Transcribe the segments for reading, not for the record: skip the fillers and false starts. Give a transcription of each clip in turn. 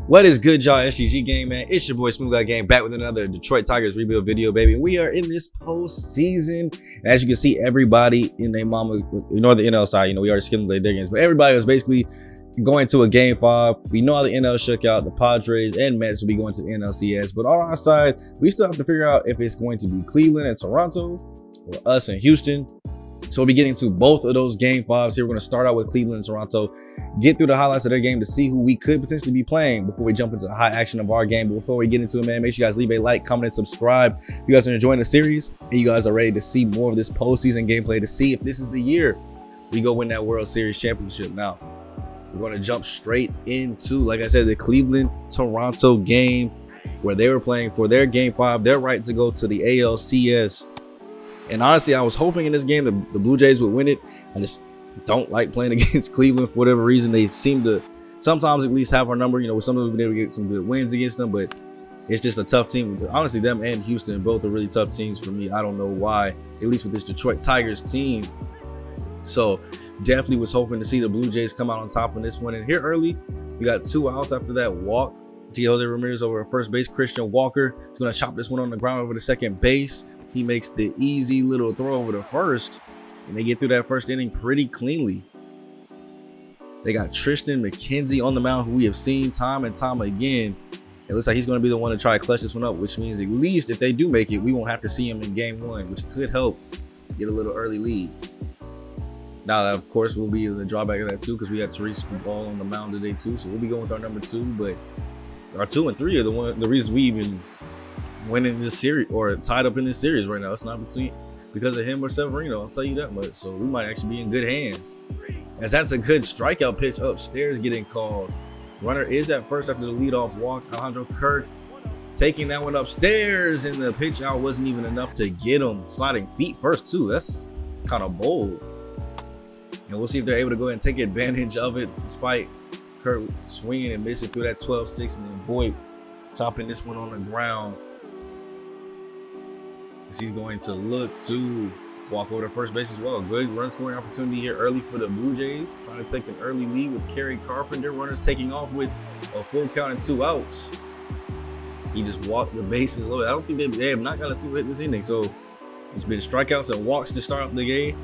What is good, y'all? SGG Game, man. It's your boy SmooveGotGame back with another Detroit Tigers rebuild video, baby. We are in this postseason. As you can see, everybody in their mama, ignore the NL side, we already skipped their games, but everybody was basically going to a game 5. We know how the NL shook out. The Padres and Mets will be going to the NLCS, but on our side, we still have to figure out if it's going to be Cleveland and Toronto or us and Houston. So we'll be getting to both of those game 5s here. We're going to start out with Cleveland and Toronto, get through the highlights of their game to see who we could potentially be playing before we jump into the high action of our game. But before we get into it, man, make sure you guys leave a like, comment, and subscribe. If you guys are enjoying the series and you guys are ready to see more of this postseason gameplay to see if this is the year we go win that World Series championship. Now, we're going to jump straight into, like I said, the Cleveland-Toronto game where they were playing for their game 5, their right to go to the ALCS. And honestly, I was hoping in this game the Blue Jays would win it. I just don't like playing against Cleveland for whatever reason. They seem to sometimes at least have our number. Sometimes we've been able to get some good wins against them, but it's just a tough team. Honestly, them and Houston both are really tough teams for me. I don't know why, at least with this Detroit Tigers team. So definitely was hoping to see the Blue Jays come out on top in this one. And here early, we got 2 outs after that walk. Jose Ramirez over at first base. Christian Walker is going to chop this one on the ground over to second base. He makes the easy little throw over to first, and they get through that first inning pretty cleanly. They got Tristan McKenzie on the mound, who we have seen time and time again. It looks like he's going to be the one to try to clutch this one up, which means at least if they do make it, we won't have to see him in game 1, which could help get a little early lead. Now, that, of course, will be the drawback of that, too, because we got Therese Ball on the mound today, too. So we'll be going with our number 2, but our 2 and 3 are the reasons we even winning this series or tied up in this series right now. It's not because of him or Severino, I'll tell you that much. So we might actually be in good hands, as that's a good strikeout pitch upstairs getting called. Runner is at first after the leadoff walk. Alejandro Kirk taking that one upstairs, and the pitch out wasn't even enough to get him. Sliding feet first too. That's kind of bold. And we'll see if they're able to go ahead and take advantage of it, despite Kirk swinging and missing through that 12-6, and then Boyd chopping this one on the ground. He's going to look to walk over to first base as well. Good run scoring opportunity here early for the Blue Jays, trying to take an early lead with Kerry Carpenter. Runners taking off with a full count and 2 outs. He just walked the bases low. I don't think they have not got to see him hit this inning. So it's been strikeouts and walks to start off the game.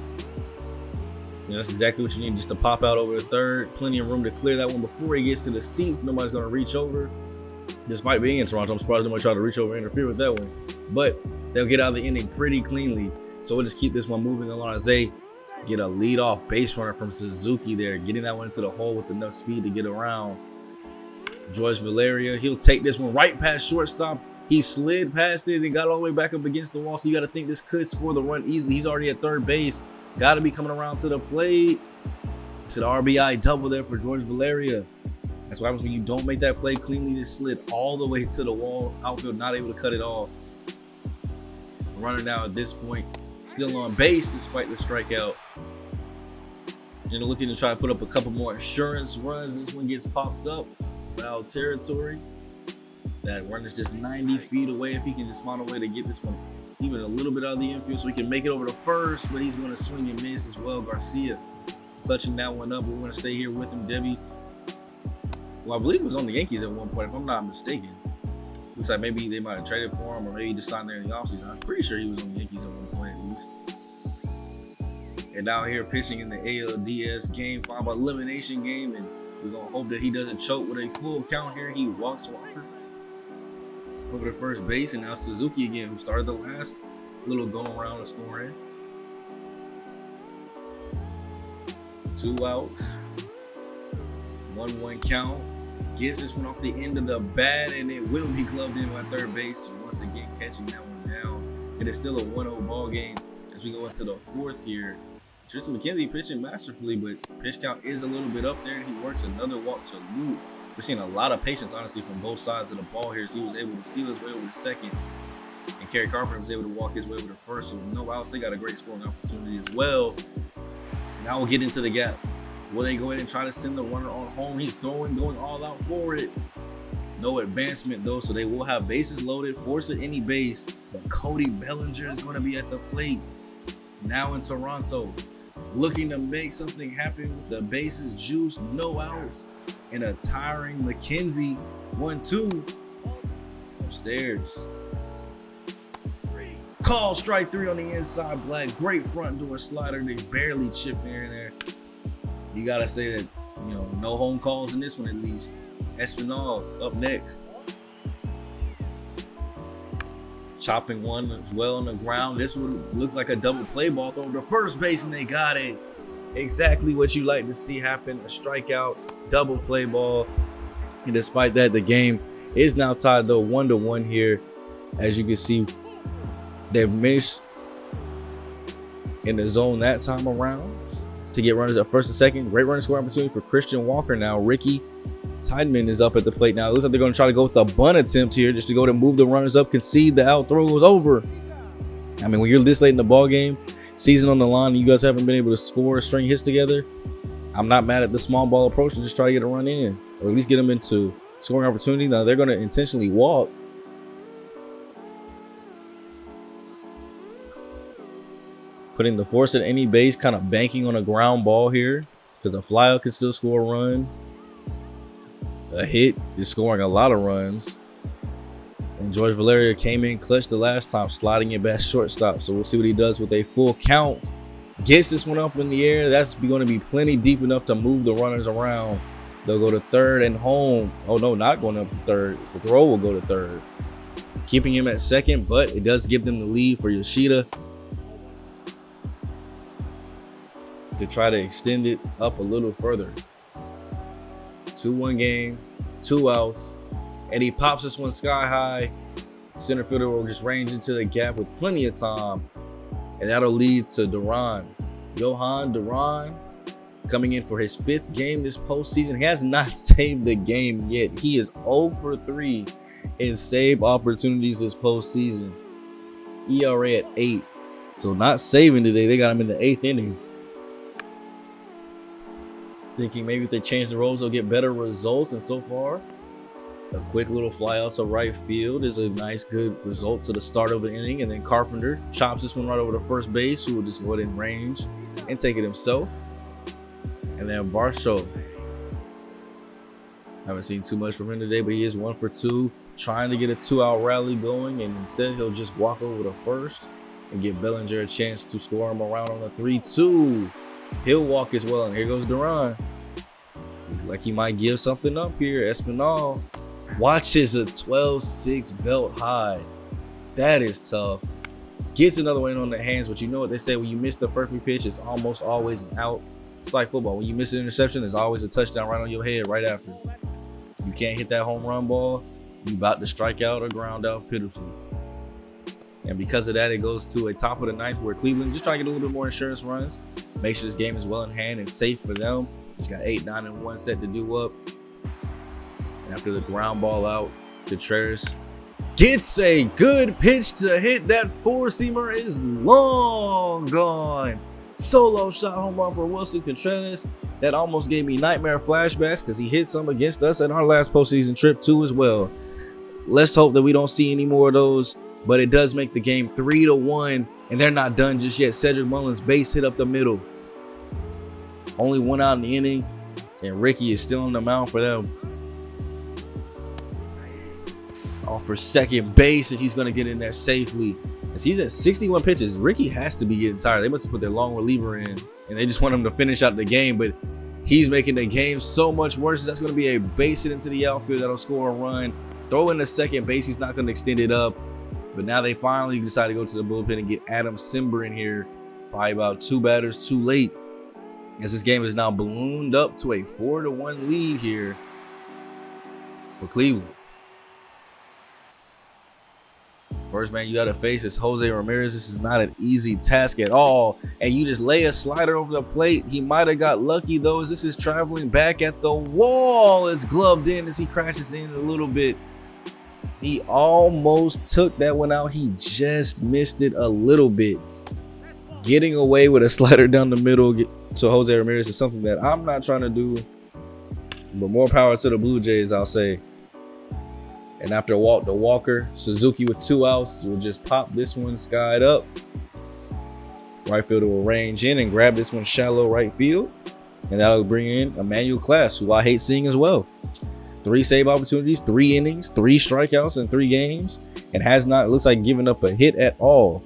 That's exactly what you need, just to pop out over the third. Plenty of room to clear that one before he gets to the seats. Nobody's going to reach over. Despite being in Toronto, I'm surprised nobody tried to reach over and interfere with that one. But they'll get out of the inning pretty cleanly. So we'll just keep this one moving along as they get a leadoff base runner from Suzuki there, getting that one into the hole with enough speed to get around. George Valeria, he'll take this one right past shortstop. He slid past it and got all the way back up against the wall. So you got to think this could score the run easily. He's already at third base. Got to be coming around to the plate. It's an RBI double there for George Valeria. That's what happens when you don't make that play cleanly. This slid all the way to the wall. Outfield not able to cut it off. Runner now at this point still on base despite the strikeout. And looking to try to put up a couple more insurance runs. This one gets popped up. Foul territory. That runner's just 90 feet away. If he can just find a way to get this one even a little bit out of the infield so he can make it over to first, but he's going to swing and miss as well. Garcia clutching that one up. We're going to stay here with him. Debbie, well, I believe he was on the Yankees at one point, if I'm not mistaken. Looks like maybe they might have traded for him, or maybe he just signed there in the offseason. I'm pretty sure he was on the Yankees at one point at least. And now here pitching in the ALDS game 5 elimination game, and we're going to hope that he doesn't choke with a full count here. He walks Walker over to first base, and now Suzuki again, who started the last little go around of scoring. 2 outs, 1-1 count. Gets this one off the end of the bat, and it will be gloved in by third base. So once again, catching that one down. It is still a 1-0 ball game as we go into the 4th here. Tristan McKenzie pitching masterfully, but pitch count is a little bit up there, and he works another walk to loop. We're seeing a lot of patience, honestly, from both sides of the ball here. So he was able to steal his way over to second, and Kerry Carpenter was able to walk his way over to first. So no outs, they got a great scoring opportunity as well. Now we'll get into the gap. Will they go ahead and try to send the runner on home? He's going all out for it. No advancement, though, so they will have bases loaded, force at any base. But Cody Bellinger is going to be at the plate now in Toronto, looking to make something happen with the bases juiced, no outs, and a tiring McKenzie 1-2. Upstairs. Call strike 3 on the inside. Black. Great front door slider. They barely chipped in there. You got to say that, you know, no home calls in this one at least. Espinal up next. Chopping one as well on the ground. This one looks like a double play ball thrown to first base, and they got it. Exactly what you like to see happen. A strikeout, double play ball. And despite that, the game is now tied though 1-1 here. As you can see, they've missed in the zone that time around to get runners at first and second. Great running scoring opportunity for Christian Walker now. Ricky Tideman is up at the plate now. It looks like they're going to try to go with a bunt attempt here just to go to move the runners up, concede the out throw was over. I mean, when you're this late in the ball game, season on the line, and you guys haven't been able to score or string hits together, I'm not mad at the small ball approach and just try to get a run in, or at least get them into scoring opportunity. Now they're going to intentionally walk. Putting the force at any base, kind of banking on a ground ball here because the flyout can still score a run. A hit is scoring a lot of runs. And George Valeria came in clutch the last time, sliding it back shortstop. So we'll see what he does with a full count. Gets this one up in the air. That's going to be plenty deep enough to move the runners around. They'll go to third and home. Oh, no, not going up to third. The throw will go to third. Keeping him at second, but it does give them the lead for Yoshida to try to extend it up a little further. 2-1 game, 2 outs, and he pops this one sky high. Center fielder will just range into the gap with plenty of time, and that'll lead to Duran. Johan Duran coming in for his 5th game this postseason. He has not saved the game yet. He is 0 for 3 in save opportunities this postseason. ERA at 8, so not saving today. They got him in the 8th inning. Thinking maybe if they change the roles, they'll get better results. And so far, a quick little fly out to right field is a nice, good result to the start of the inning. And then Carpenter chops this one right over to first base, who will just go ahead and range and take it himself. And then Varsho. Haven't seen too much from him today, but he is 1 for 2, trying to get a 2-out rally going. And instead, he'll just walk over to first and give Bellinger a chance to score him around on the 3-2. He'll walk as well, and here goes Duran. Like he might give something up here. Espinal watches a 12-6 belt high. That is tough. Gets another one on the hands, but you know what they say, when you miss the perfect pitch, it's almost always an out. It's like football. When you miss an interception, there's always a touchdown right on your head right after. You can't hit that home run ball, you about to strike out or ground out pitifully. And because of that, it goes to a top of the 9th where Cleveland just trying to get a little bit more insurance runs. Make sure this game is well in hand and safe for them. Just got 8, 9, and 1 set to do up. And after the ground ball out, Contreras gets a good pitch to hit. That 4-seamer is long gone. Solo shot home run for Wilson Contreras. That almost gave me nightmare flashbacks because he hit some against us at our last postseason trip too as well. Let's hope that we don't see any more of those. But it does make the game 3-1, and they're not done just yet. Cedric Mullins base hit up the middle. Only 1 out in the inning, and Ricky is still on the mound for them. Off for second base, and he's going to get in there safely. As he's at 61 pitches, Ricky has to be getting tired. They must have put their long reliever in, and they just want him to finish out the game. But he's making the game so much worse. That's going to be a base hit into the outfield that'll score a run. Throw in the second base. He's not going to extend it up. But now they finally decide to go to the bullpen and get Adam Simber in here. Probably about 2 batters too late. As this game is now ballooned up to a 4-1 lead here for Cleveland. First man you got to face is Jose Ramirez. This is not an easy task at all. And you just lay a slider over the plate. He might have got lucky though, as this is traveling back at the wall. It's gloved in as he crashes in a little bit. He almost took that one out. He just missed it a little bit. Getting away with a slider down the middle to Jose Ramirez is something that I'm not trying to do. But more power to the Blue Jays, I'll say. And after a walk to Walker, Suzuki with 2 outs will just pop this one skied up. Right fielder will range in and grab this one shallow right field. And that'll bring in Emmanuel Class, who I hate seeing as well. 3 save opportunities, 3 innings, 3 strikeouts in 3 games, and has not, looks like, given up a hit at all.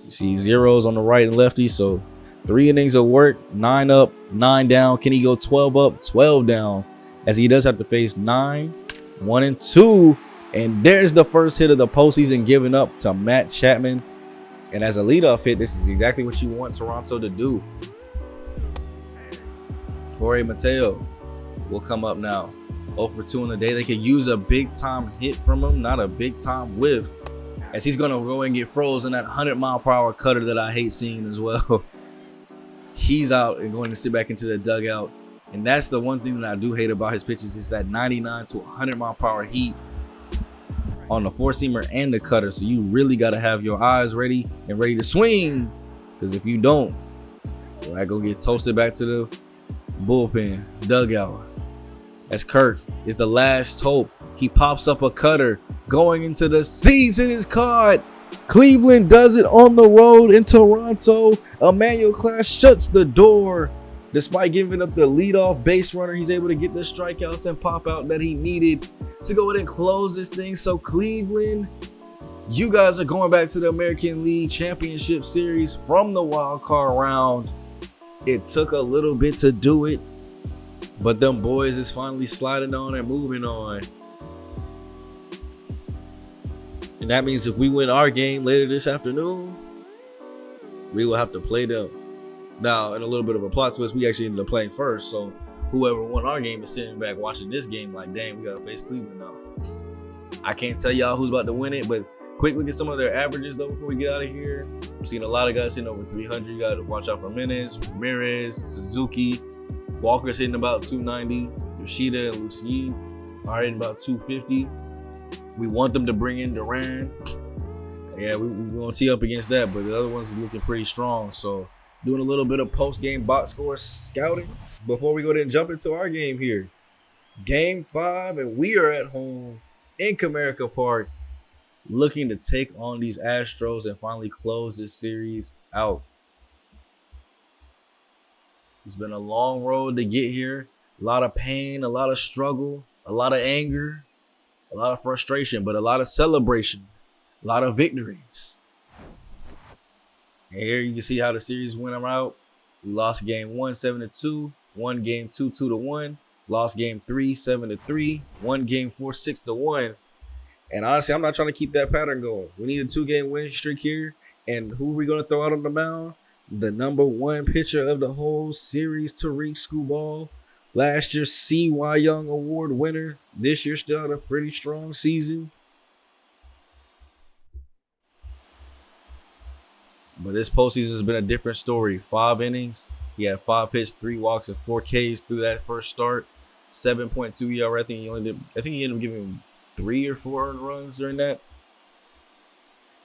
You see zeros on the right and lefty, so 3 innings of work, 9 up, 9 down. Can he go 12 up, 12 down? As he does have to face 9, 1 and 2. And there's the first hit of the postseason given up to Matt Chapman. And as a leadoff hit, this is exactly what you want Toronto to do. Jorge Mateo will come up now. 0 for 2 on the day. They could use a big time hit from him, not a big time whiff, as he's going to go and get frozen. That 100-mile-per-hour cutter that I hate seeing as well. He's out and going to sit back into the dugout. And that's the one thing that I do hate about his pitches, is that 99 to 100-mile-per-hour heat on the 4-seamer and the cutter. So you really got to have your eyes ready and ready to swing, because if you don't, I go get toasted back to the bullpen dugout. As Kirk is the last hope. He pops up a cutter going into the season. Is caught. Cleveland does it on the road in Toronto. Emmanuel Class shuts the door. Despite giving up the leadoff base runner, he's able to get the strikeouts and pop out that he needed to go ahead and close this thing. So Cleveland, you guys are going back to the American League Championship Series from the wild card round. It took a little bit to do it, but them boys is finally sliding on and moving on. And that means if we win our game later this afternoon, we will have to play them. Now, in a little bit of a plot twist, we actually ended up playing first. So whoever won our game is sitting back watching this game like, dang, we got to face Cleveland now. I can't tell y'all who's about to win it, but quick look at some of their averages, though, before we get out of here. I've seen a lot of guys hitting over 300. You got to watch out for Menes, Ramirez, Suzuki. Walker's hitting about 290. Yoshida and Lucien are hitting about 250. We want them to bring in Duran. Yeah, we're going to tee up against that, but the other ones is looking pretty strong. So doing a little bit of post-game box score scouting before we go ahead and jump into our game here. Game 5, and we are at home in Comerica Park, looking to take on these Astros and finally close this series out. It's been a long road to get here. A lot of pain, a lot of struggle, a lot of anger, a lot of frustration, but a lot of celebration, a lot of victories. And here you can see how the series went out. We lost game 1, 7-2, won game 2, 2-1, lost game 3, 7-3, won game 4, 6-1. And honestly, I'm not trying to keep that pattern going. We need a 2-game win streak here. And who are we going to throw out on the mound? The number 1 pitcher of the whole series, Tariq Skubal. Last year's C.Y. Young Award winner. This year still had a pretty strong season. But this postseason has been a different story. 5 innings. He had 5 hits, 3 walks, and 4 Ks through that first start. 7.2 ERA. I think he ended up giving him 3 or 4 earned runs during that.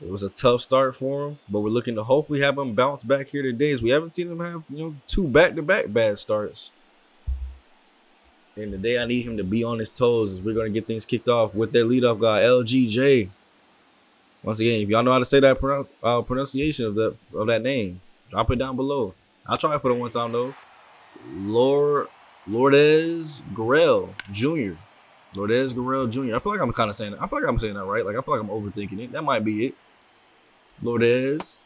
It was a tough start for him, but we're looking to hopefully have him bounce back here today, as we haven't seen him have 2 back-to-back bad starts. And today I need him to be on his toes, as we're going to get things kicked off with their leadoff guy, LGJ. Once again, if y'all know how to say that pronunciation of that name, drop it down below. I'll try it for the one time though. Lourdes Gurriel Jr. Lourdes Gurriel Jr. I feel like I'm kind of saying that. I feel like I'm saying that right. Like, I feel like I'm overthinking it. That might be it. Lourdes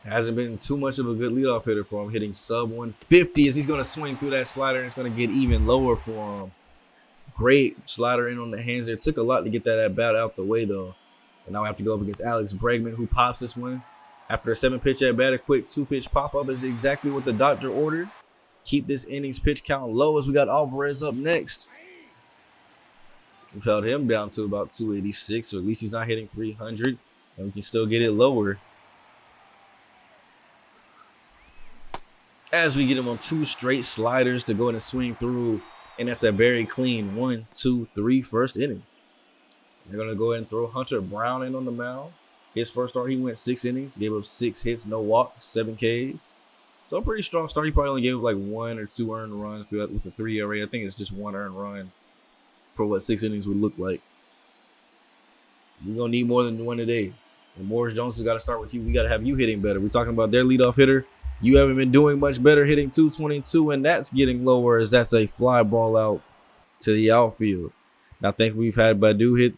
hasn't been too much of a good leadoff hitter for him, hitting sub 150 as he's going to swing through that slider, and it's going to get even lower for him. Great slider in on the hands there. Took a lot to get that at bat out the way, though. And now we have to go up against Alex Bregman, who pops this one. After a 7-pitch at bat, a quick 2-pitch pop-up is exactly what the doctor ordered. Keep this innings pitch count low, as we got Alvarez up next. We've held him down to about 286, so at least he's not hitting 300, and we can still get it lower. As we get him on 2 straight sliders to go in and swing through, and that's a very clean 1, 2, 3 first inning. They're going to go ahead and throw Hunter Brown in on the mound. His first start, he went 6 innings, gave up 6 hits, no walks, 7 Ks. So a pretty strong start. He probably only gave up like 1 or 2 earned runs with a 3 ERA. I think it's just 1 earned run for what 6 innings would look like. We're going to need more than 1 today. And Morris Jones has got to start with you. We got to have you hitting better. We're talking about their leadoff hitter, You haven't been doing much better hitting 222, and that's getting lower as that's a fly ball out to the outfield. Now, I think we've had Badu hit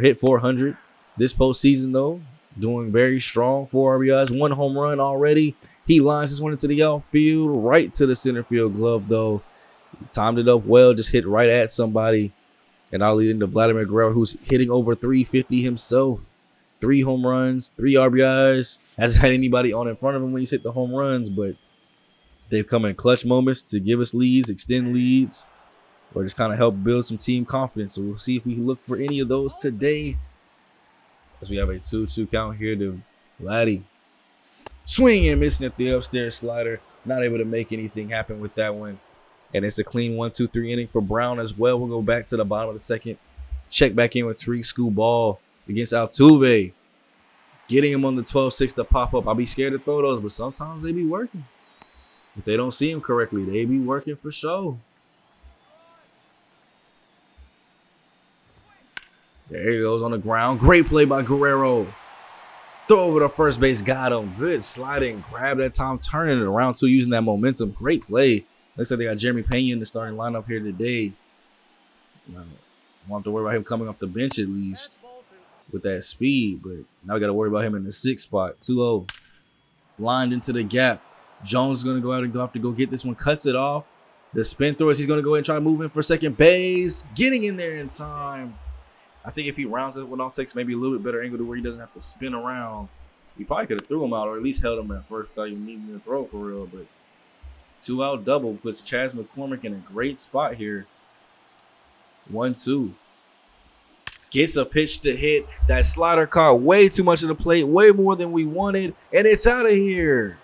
hit 400 this postseason, though. Doing very strong. 4 RBIs, 1 home run already. He lines this one into the outfield, right to the center field glove, though. Timed it up well, just hit right at somebody. And I'll lead into Vladimir Guerrero, who's hitting over 350 himself. 3 home runs, 3 RBIs. Hasn't had anybody on in front of him when he's hit the home runs, but they've come in clutch moments to give us leads, extend leads, or just kind of help build some team confidence. So we'll see if we can look for any of those today. As we have a 2-2 count here to Vladdy. Swinging and missing at the upstairs slider. Not able to make anything happen with that one. And it's a clean 1-2-3 inning for Brown as well. We'll go back to the bottom of the second. Check back in with Tariq Skubal against Altuve. Getting him on the 12-6 to pop up. I'll be scared to throw those, but sometimes they be working. If they don't see him correctly, they be working for sure. There he goes on the ground. Great play by Guerrero. Throw over to first base. Got him. Good sliding. Grab that time. Turning it around too. Using that momentum. Great play. Looks like they got Jeremy Pena in the starting lineup here today. Won't have to worry about him coming off the bench at least with that speed. But now we got to worry about him in the 6th spot. 2-0. Lined into the gap. Jones is going to go out and have to go get this one. Cuts it off. The spin throws. He's going to go ahead and try to move in for second base. Getting in there in time. I think if he rounds it one off, takes maybe a little bit better angle to where he doesn't have to spin around, he probably could have threw him out or at least held him at first. Thought you needed to throw for real, but 2-out double puts Chas McCormick in a great spot here. 1-2. Gets a pitch to hit. That slider caught way too much of the plate, way more than we wanted, and it's out of here.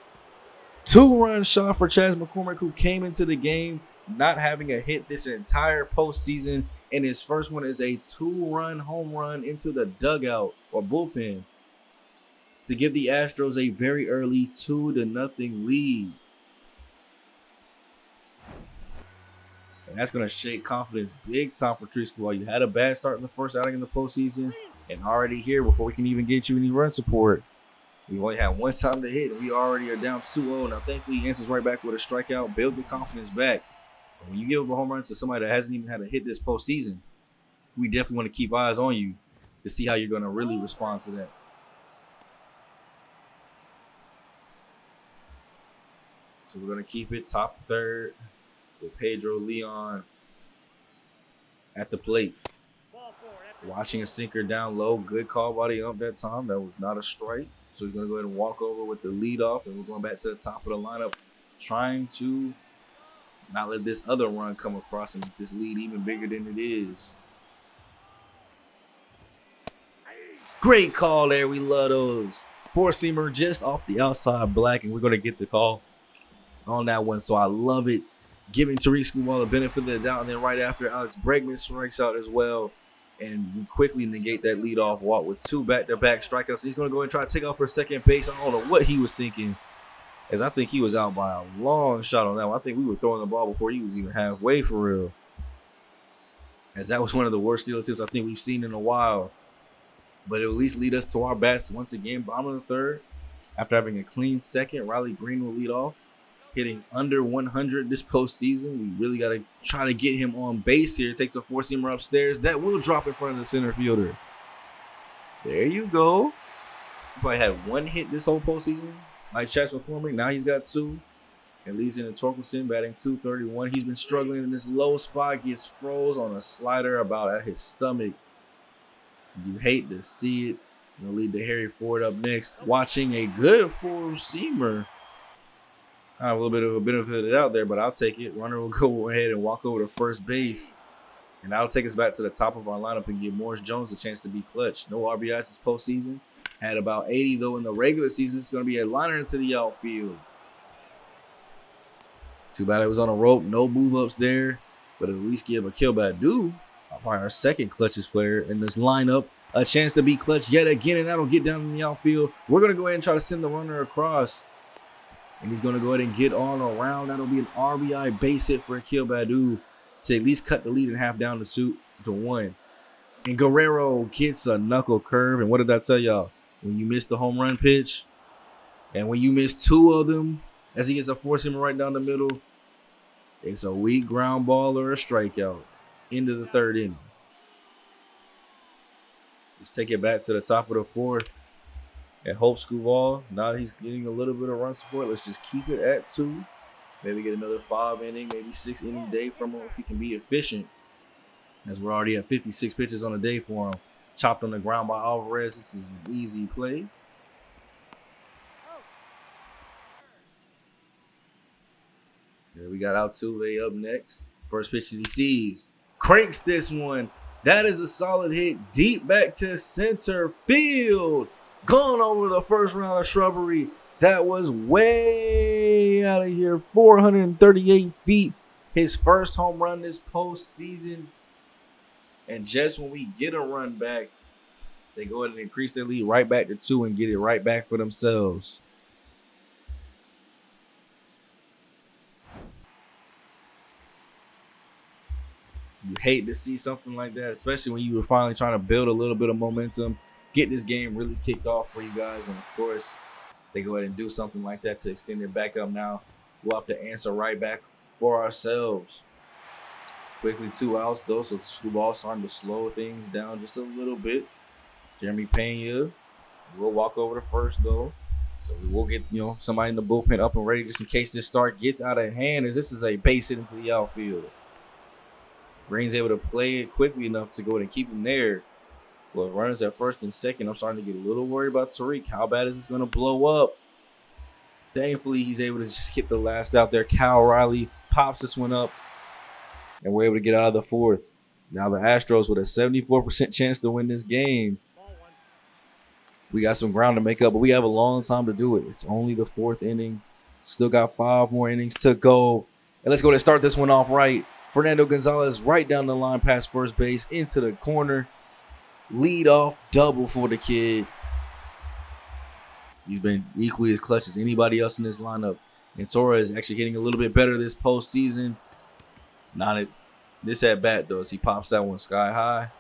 2-run shot for Chas McCormick, who came into the game not having a hit this entire postseason. And his first one is a 2-run home run into the dugout or bullpen to give the Astros a very early 2-0 lead. And that's going to shake confidence big time for Tariq Skubal. You had a bad start in the first outing in the postseason, and already here before we can even get you any run support. We only had 1 time to hit, and we already are down 2-0. Now, thankfully, he answers right back with a strikeout, build the confidence back. When you give up a home run to somebody that hasn't even had a hit this postseason, we definitely want to keep eyes on you to see how you're going to really respond to that. So we're going to keep it top third with Pedro Leon at the plate. Watching a sinker down low. Good call by the ump that time. That was not a strike. So he's going to go ahead and walk over with the leadoff, and we're going back to the top of the lineup, trying to not let this other run come across and make this lead even bigger than it is. Great call there. We love those. 4-seamer just off the outside black, and we're going to get the call on that one. So I love it. Giving Tariq Skubal the benefit of the doubt, and then right after, Alex Bregman strikes out as well. And we quickly negate that leadoff walk with 2 back-to-back strikeouts. He's going to go and try to take off for second base. I don't know what he was thinking, as I think he was out by a long shot on that one. I think we were throwing the ball before he was even halfway for real, as that was one of the worst steal attempts I think we've seen in a while. But it'll at least lead us to our bats once again, bottom of the third. After having a clean second, Riley Green will lead off, hitting under 100 this postseason. We really got to try to get him on base here. Takes a 4-seamer upstairs. That will drop in front of the center fielder. There you go. He probably had 1 hit this whole postseason, like Chas McCormick. Now he's got 2. And leads into Torkelson, batting .231. He's been struggling in this low spot. Gets froze on a slider about at his stomach. You hate to see it. We'll lead to Harry Ford up next. Watching a good 4-seamer. Kind of a little bit of a benefit of the doubt there, but I'll take it. Runner will go ahead and walk over to first base. And that'll take us back to the top of our lineup and give Morris Jones a chance to be clutch. No RBIs this postseason. Had about 80, though, in the regular season. It's going to be a liner into the outfield. Too bad it was on a rope. No move-ups there. But at least give Akil Badu, probably our second clutchest player in this lineup, a chance to be clutch yet again, and that'll get down in the outfield. We're going to go ahead and try to send the runner across. And he's going to go ahead and get on around. That'll be an RBI base hit for Akil Badu to at least cut the lead in half down to 2-1. And Guerrero gets a knuckle curve. And what did I tell y'all? When you miss the home run pitch, And when you miss 2 of them, as he gets a four-seamer right down the middle, it's a weak ground ball or a strikeout into the 3rd inning. Let's take it back to the top of the 4th. And Hope Scuball, now he's getting a little bit of run support. Let's just keep it at 2. Maybe get another 5 inning, maybe 6 inning day from him if he can be efficient. As we're already at 56 pitches on the day for him. Chopped on the ground by Alvarez. This is an easy play. Yeah, we got Altuve up next. First pitch that he sees. Cranks this one. That is a solid hit. Deep back to center field. Gone over the first round of shrubbery. That was way out of here. 438 feet. His first home run this postseason. And just when we get a run back, they go ahead and increase their lead right back to 2 and get it right back for themselves. You hate to see something like that, especially when you were finally trying to build a little bit of momentum, get this game really kicked off for you guys. And, of course, they go ahead and do something like that to extend it back up now. We'll have to answer right back for ourselves. Quickly 2 outs, though, so Scuball starting to slow things down just a little bit. Jeremy Pena will walk over to first, though. So we will get, somebody in the bullpen up and ready just in case this start gets out of hand, as this is a base hit into the outfield. Green's able to play it quickly enough to go ahead and keep him there. But runners at first and second, I'm starting to get a little worried about Tariq. How bad is this going to blow up? Thankfully, he's able to just get the last out there. Cal Riley pops this one up, and we're able to get out of the 4th. Now the Astros with a 74% chance to win this game. We got some ground to make up, but we have a long time to do it. It's only the 4th inning. Still got 5 more innings to go. And let's go ahead and start this one off right. Fernando Gonzalez right down the line past first base into the corner. Lead off double for the kid. He's been equally as clutch as anybody else in this lineup. And Torres actually hitting a little bit better this postseason. Not at this at bat though, as he pops that one sky high.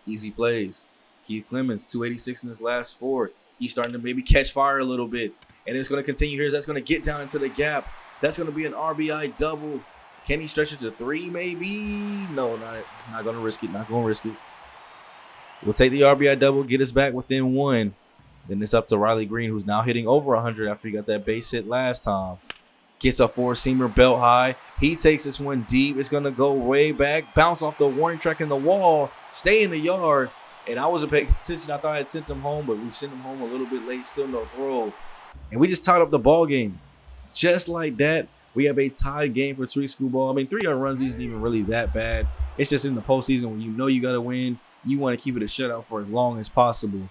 Easy plays. Keith Clemens, 286 in his last 4. He's starting to maybe catch fire a little bit. And it's going to continue here. That's going to get down into the gap. That's going to be an RBI double. Can he stretch it to 3 maybe? No, not going to risk it. Not going to risk it. We'll take the RBI double, get us back within 1. Then it's up to Riley Green, who's now hitting over 100 after he got that base hit last time. Gets a 4-seamer belt high. He takes this one deep. It's going to go way back. Bounce off the warning track in the wall. Stay in the yard. And I wasn't paying attention. I thought I had sent him home, but we sent him home a little bit late. Still no throw. And we just tied up the ball game. Just like that, we have a tied game for Tariq Scuball. I mean, 3 earned runs isn't even really that bad. It's just in the postseason when you know you got to win, you want to keep it a shutout for as long as possible.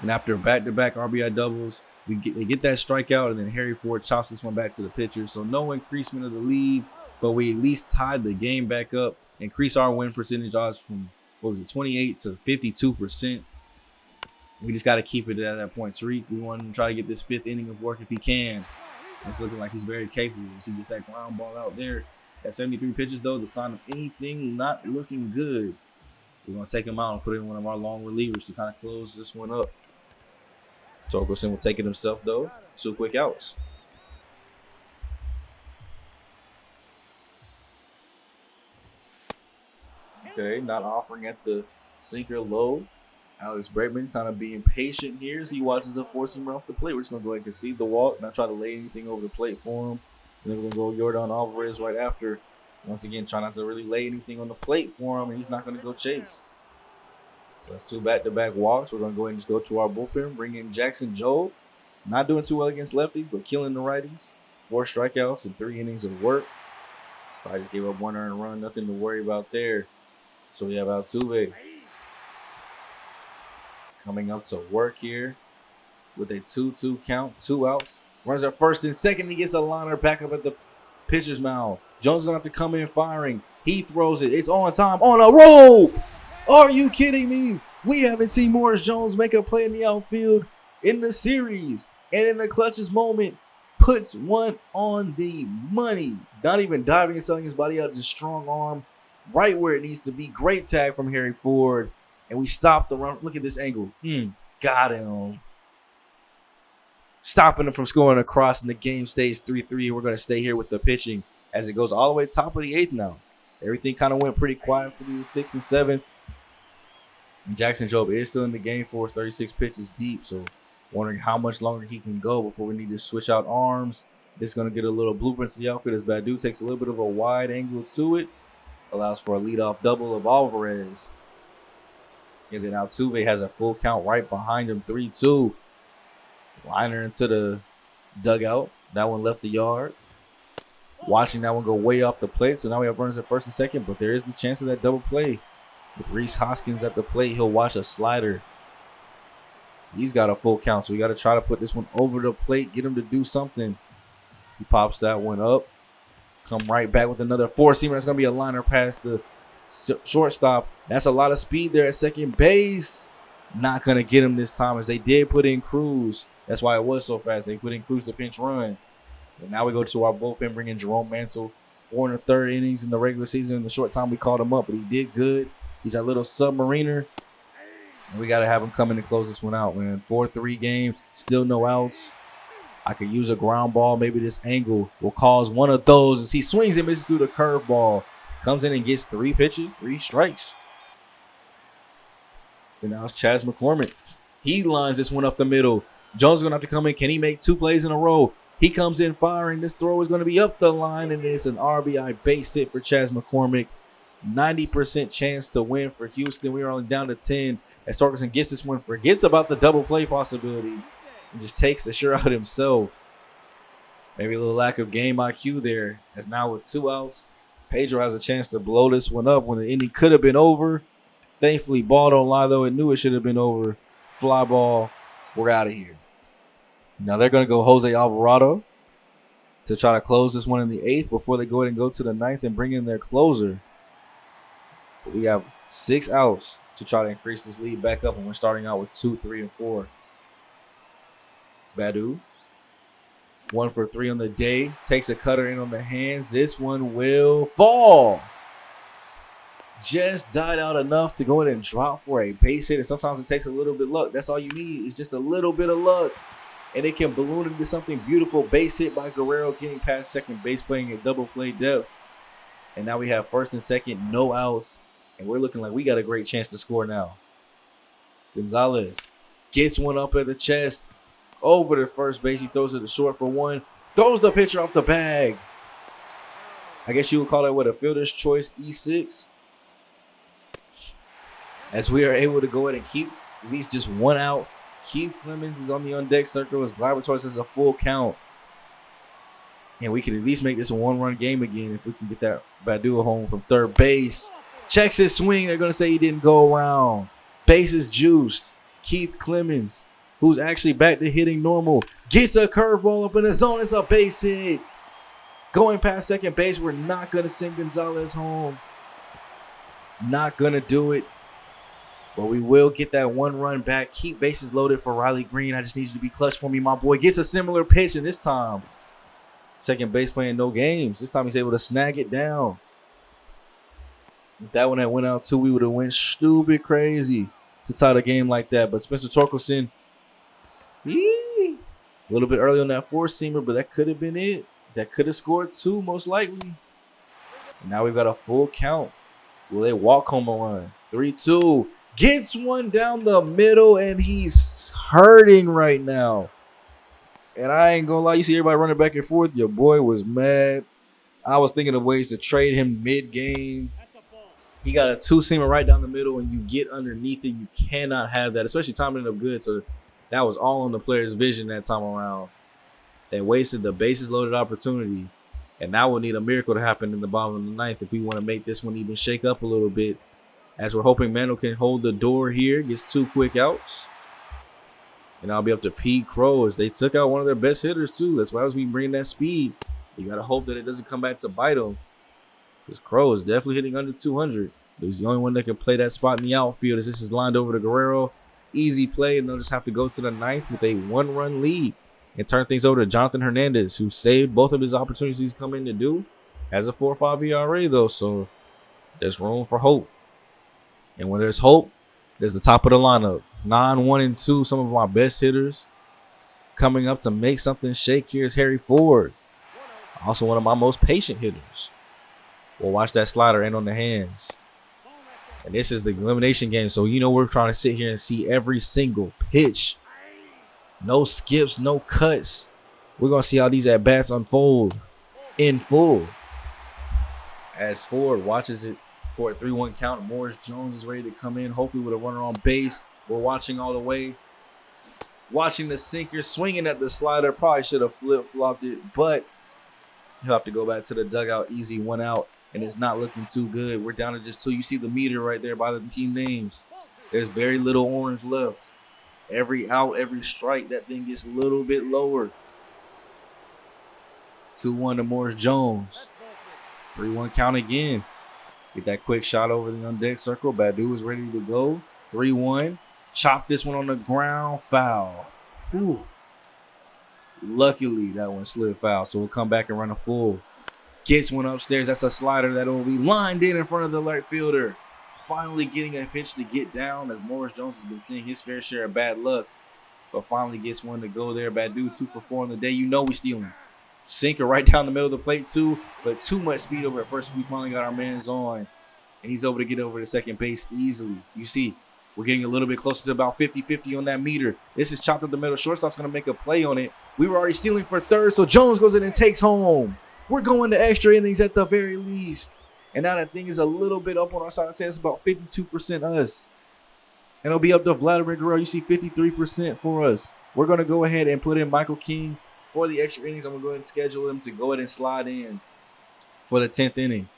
And after back-to-back RBI doubles, they get that strikeout, and then Harry Ford chops this one back to the pitcher. So no increasement of the lead, but we at least tied the game back up, increase our win percentage odds from, 28 to 52%. We just got to keep it at that point. Tariq, we want him to try to get this 5th inning of work if he can. It's looking like he's very capable. He gets that ground ball out there. At 73 pitches, though, the sign of anything not looking good. We're going to take him out and put in one of our long relievers to kind of close this one up. Torkelson will take it himself, though. 2 quick outs. Okay, not offering at the sinker low. Alex Bregman kind of being patient here as he watches a 4-seamer off the plate. We're just going to go ahead and concede the walk, not try to lay anything over the plate for him. And then we're going to go Yordan Alvarez right after. Once again, try not to really lay anything on the plate for him, and he's not going to go chase. So that's 2 back-to-back walks. We're going to go ahead and just go to our bullpen, bring in Jackson Jobe. Not doing too well against lefties, but killing the righties. 4 strikeouts and 3 innings of work. Probably just gave up 1 earned run. Nothing to worry about there. So we have Altuve coming up to work here with a 2-2 count, 2 outs. Runs at first and second. He gets a liner back up at the pitcher's mound. Jones going to have to come in firing. He throws it. It's on time. On a roll. Are you kidding me? We haven't seen Morris Jones make a play in the outfield in the series. And in the clutchest moment, puts one on the money. Not even diving and selling his body out. Just strong arm right where it needs to be. Great tag from Harry Ford. And we stopped the run. Look at this angle. Got him. stopping them from scoring across, and the game stays 3-3. We're going to stay here with the pitching as it goes all the way top of the 8th now. Everything kind of went pretty quiet for the 6th and 7th. And Jackson Jobe is still in the game for us, 36 pitches deep. So wondering how much longer he can go before we need to switch out arms. This is going to get a little blueprint to the outfit as Badu takes a little bit of a wide angle to it. Allows for a leadoff double of Alvarez. And then Altuve has a full count right behind him, 3-2. Liner into the dugout. That one left the yard. Watching that one go way off the plate. So now we have runners at first and second, but there is the chance of that double play. With Rhys Hoskins at the plate, he'll watch a slider. He's got a full count, so we got to try to put this one over the plate, get him to do something. He pops that one up. Come right back with another four-seamer. That's going to be a liner past the shortstop. That's a lot of speed there at second base. Not going to get him this time as they did put in Cruz. That's why it was so fast. They put in Cruz to pinch run. And now we go to our bullpen, bring in Jerome Mantle. 4 1/3 innings in the regular season. In the short time we called him up, but he did good. He's our little submariner. And we got to have him come in and close this one out, man. 4-3 game, still no outs. I could use a ground ball. Maybe this angle will cause one of those as he swings and misses through the curveball. Comes in and gets 3 pitches, 3 strikes. And now it's Chas McCormick. He lines this one up the middle. Jones is going to have to come in. Can he make 2 plays in a row? He comes in firing. This throw is going to be up the line, and it's an RBI base hit for Chas McCormick. 90% chance to win for Houston. We are only down to 10 as Torkelson gets this one, forgets about the double play possibility, and just takes the sure out himself. Maybe a little lack of game IQ there, as now with 2 outs, Pedro has a chance to blow this one up when the inning could have been over. Thankfully, ball don't lie, though. It knew it should have been over. Fly ball. We're out of here. Now they're going to go Jose Alvarado to try to close this one in the 8th before they go ahead and go to the 9th and bring in their closer. But we have 6 outs to try to increase this lead back up, and we're starting out with 2, 3, and 4. Badu, 1 for 3 on the day, takes a cutter in on the hands. This one will fall. Just died out enough to go in and drop for a base hit, and sometimes it takes a little bit of luck. That's all you need is just a little bit of luck, and it can balloon into something beautiful. Base hit by Guerrero, getting past second base, playing at double play depth. And now we have first and second, no outs. And we're looking like we got a great chance to score now. Gonzalez gets one up at the chest. Over to first base. He throws it to short for 1. Throws the pitcher off the bag. I guess you would call that what, a fielder's choice E6. As we are able to go ahead and keep at least just 1 out. Keith Clemens is on the on-deck circle as Gleyber Torres has a full count. And we can at least make this a 1-run game again if we can get that Badu home from third base. Checks his swing. They're going to say he didn't go around. Base is juiced. Keith Clemens, who's actually back to hitting normal, gets a curveball up in the zone. It's a base hit. Going past second base, we're not going to send Gonzalez home. Not going to do it. But we will get that 1 run back. Keep bases loaded for Riley Green. I just need you to be clutch for me, my boy. Gets a similar pitch, and this time, second base playing no games. This time he's able to snag it down. If that one had went out too, we would have went stupid crazy to tie the game like that. But Spencer Torkelson, a little bit early on that 4-seamer, but that could have been it. That could have scored 2, most likely. And now we've got a full count. Will they walk home a run? 3-2. Gets one down the middle, and he's hurting right now. And I ain't gonna lie, you see everybody running back and forth. Your boy was mad. I was thinking of ways to trade him mid-game. He got a 2-seamer right down the middle, and you get underneath it. You cannot have that, especially timing it up good. So that was all on the player's vision that time around. They wasted the bases loaded opportunity, and now we'll need a miracle to happen in the bottom of the 9th if we want to make this one even shake up a little bit. As we're hoping Mano can hold the door here, gets 2 quick outs. And I'll be up to Pete Crow as they took out one of their best hitters too. That's why I was bringing that speed. You got to hope that it doesn't come back to bite him. Because Crow is definitely hitting under 200. He's the only one that can play that spot in the outfield as this is lined over to Guerrero. Easy play, and they'll just have to go to the 9th with a 1-run lead and turn things over to Jonathan Hernandez, who saved both of his opportunities he's come in to do. Has a 4.5 ERA, though, so there's room for hope. And when there's hope, there's the top of the lineup. 9, 1, and 2, some of my best hitters. coming up to make something shake here is Harry Ford. Also one of my most patient hitters. Well, watch that slider in on the hands. And this is the elimination game, so you know we're trying to sit here and see every single pitch. No skips, no cuts. We're going to see how these at-bats unfold in full. As Ford watches it for a 3-1 count, Morris Jones is ready to come in, hopefully with a runner on base. We're watching all the way. Watching the sinker, swinging at the slider. Probably should have flip-flopped it, but he'll have to go back to the dugout. Easy, 1 out, and it's not looking too good. We're down to just 2. You see the meter right there by the team names. There's very little orange left. Every out, every strike, that thing gets a little bit lower. 2-1 to Morris Jones. 3-1 count again. Get that quick shot over the on-deck circle. Badu is ready to go. 3-1. Chop this one on the ground. Foul. Whew. Luckily, that one slid foul, so we'll come back and run a full. Gets one upstairs. That's a slider that will be lined in front of the right fielder. Finally getting a pitch to get down, as Morris Jones has been seeing his fair share of bad luck, but finally gets one to go there. Badu 2 for 4 on the day. You know we stealing. Sinker right down the middle of the plate too, but too much speed over at first. We finally got our man's on, and he's able to get over to second base easily. You see, we're getting a little bit closer to about 50-50 on that meter. This is chopped up the middle. Shortstop's going to make a play on it. We were already stealing for third, so Jones goes in and takes home. We're going to extra innings at the very least. And now that thing is a little bit up on our side. I'd say it's about 52% us. And it'll be up to Vladimir Guerrero. You see 53% for us. We're going to go ahead and put in Michael King for the extra innings. I'm going to go ahead and schedule him to go ahead and slide in for the 10th inning.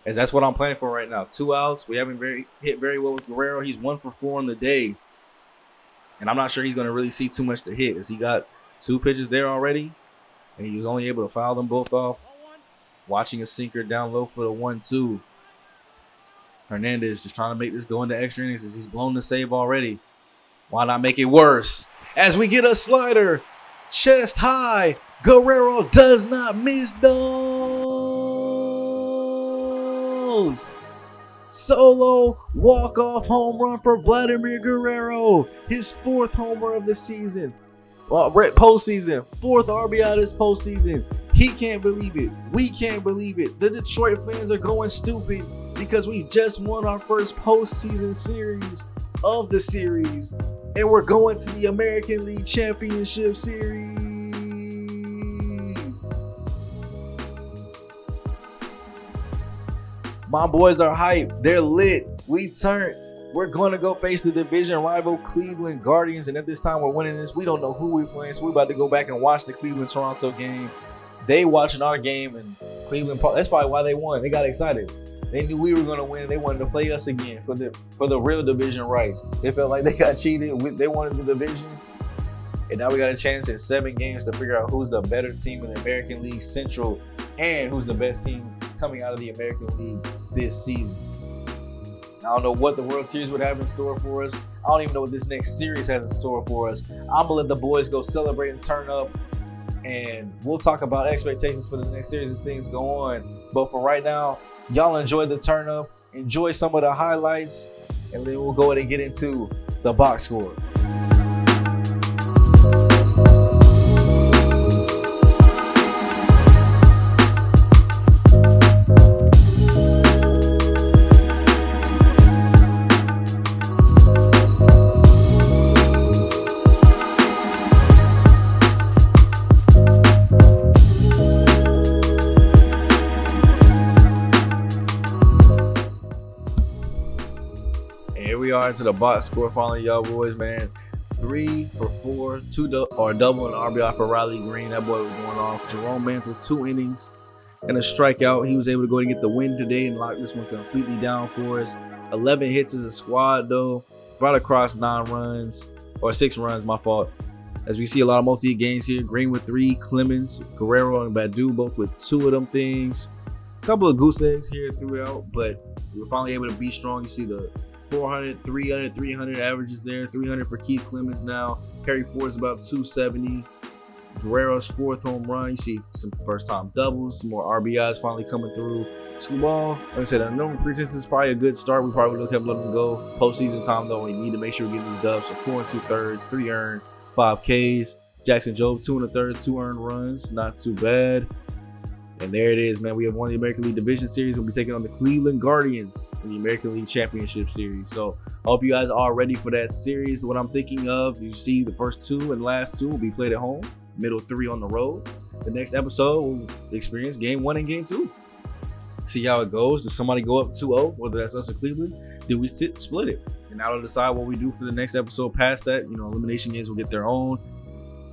As that's what I'm planning for right now. 2 outs. We haven't hit very well with Guerrero. He's 1 for 4 on the day. And I'm not sure he's going to really see too much to hit, as he got 2 pitches there already. And he was only able to foul them both off. Watching a sinker down low for the 1-2. Hernandez just trying to make this go into extra innings as he's blown the save already. Why not make it worse? As we get a slider, chest high, Guerrero does not miss those. Solo walk-off home run for Vladimir Guerrero. His 4th homer of the season. Postseason. 4th RBI this postseason. He can't believe it. We can't believe it. The Detroit fans are going stupid because we just won our first postseason series of the series. And we're going to the American League Championship Series. My boys are hyped. They're lit. We turned. We're going to go face the division rival Cleveland Guardians. And at this time we're winning this, we don't know who we're playing. So we're about to go back and watch the Cleveland-Toronto game. They watching our game in Cleveland Park. That's probably why they won. They got excited. They knew we were going to win. They wanted to play us again for the real division rights. They felt like they got cheated. They wanted the division. And now we got a chance in 7 games to figure out who's the better team in the American League Central and who's the best team coming out of the American League this season. I don't know what the World Series would have in store for us. I don't even know what this next series has in store for us. I'm going to let the boys go celebrate and turn up. And we'll talk about expectations for the next series as things go on. But for right now, y'all enjoy the turn up. Enjoy some of the highlights. And then we'll go ahead and get into the box score. We are into the box score finally, y'all boys, man. 3 for 4, double and RBI for Riley Green. That boy was going off. Jerome Mantle, 2 innings and a strikeout. He was able to go and get the win today and lock this one completely down for us. 11 hits as a squad though. Brought across 6 runs, my fault. As we see a lot of multi games here. Green with 3, Clemens, Guerrero, and Badu both with 2 of them things. A couple of goose eggs here throughout, but we were finally able to be strong. You see the 400, 300, 300 averages there. 300 for Keith Clemens now. Harry Ford's about 270. Guerrero's 4th home run. You see some first-time doubles, some more RBIs finally coming through. Screwball, like I said, I know pretense is probably a good start. We probably would have kept letting them go. Postseason time, though, we need to make sure we get these dubs. So 4 2/3, 3 earned, 5 Ks. Jackson Jobe, 2 1/3, 2 earned runs. Not too bad. And there it is, man. We have won the American League Division Series. We'll be taking on the Cleveland Guardians in the American League Championship Series. So I hope you guys are ready for that series. What I'm thinking of, you see the first 2 and last 2 will be played at home. Middle 3 on the road. The next episode will experience game 1 and game 2. See how it goes. Does somebody go up 2-0, whether that's us or Cleveland? Then we split it. And that'll decide what we do for the next episode past that. Elimination games will get their own.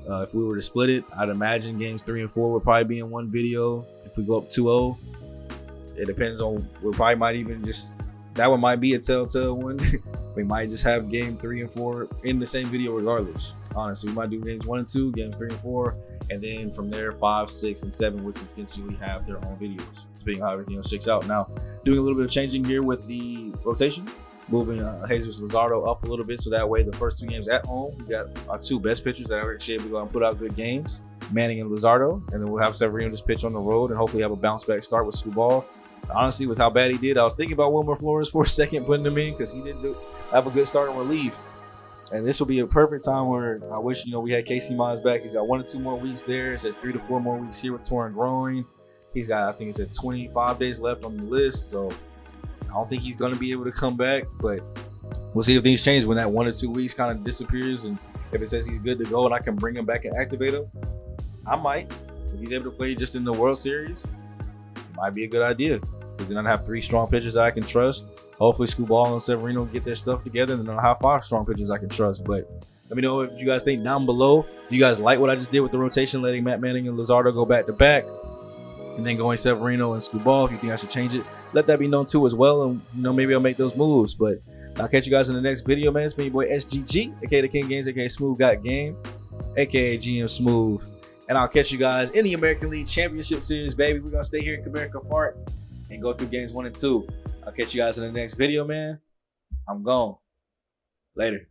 If we were to split it, I'd imagine games 3 and 4 would probably be in one video. If we go up 2-0, it depends on, we probably might even just, that one might be a telltale one. We might just have game 3 and 4 in the same video regardless. Honestly, we might do games 1 and 2, games 3 and 4, and then from there 5, 6, and 7 would potentially have their own videos, depending on how everything else shakes out. Now, doing a little bit of changing here with the rotation. Moving Jesus Luzardo up a little bit so that way the first 2 games at home, we got our 2 best pitchers that are actually able to go and put out good games, Manning and Luzardo, and then we'll have Severino just pitch on the road and hopefully have a bounce back start with Scubal. Honestly, with how bad he did, I was thinking about Wilmer Flores for a second, putting him in because he didn't have a good start in relief. And this will be a perfect time where I wish we had Casey Mize back. He's got 1 or 2 more weeks there. It says 3 to 4 more weeks here with torn groin. He's got, I think it's at 25 days left on the list, so I don't think he's going to be able to come back, but we'll see if things change when that 1 or 2 weeks kind of disappears. And if it says he's good to go and I can bring him back and activate him, I might. If he's able to play just in the World Series, it might be a good idea because then I have 3 strong pitchers that I can trust. Hopefully Scubal and Severino get their stuff together, and then I'll have 5 strong pitchers I can trust. But let me know what you guys think down below. Do you guys like what I just did with the rotation, letting Matt Manning and Luzardo go back to back? And then going Severino and Scubal, if you think I should change it, let that be known too as well. And maybe I'll make those moves. But I'll catch you guys in the next video, man. It's been your boy SGG, aka the King Games, aka SmooveGotGame, aka GM Smooth. And I'll catch you guys in the American League Championship Series, baby. We're gonna stay here in Comerica Park and go through games 1 and 2. I'll catch you guys in the next video, man. I'm gone. Later.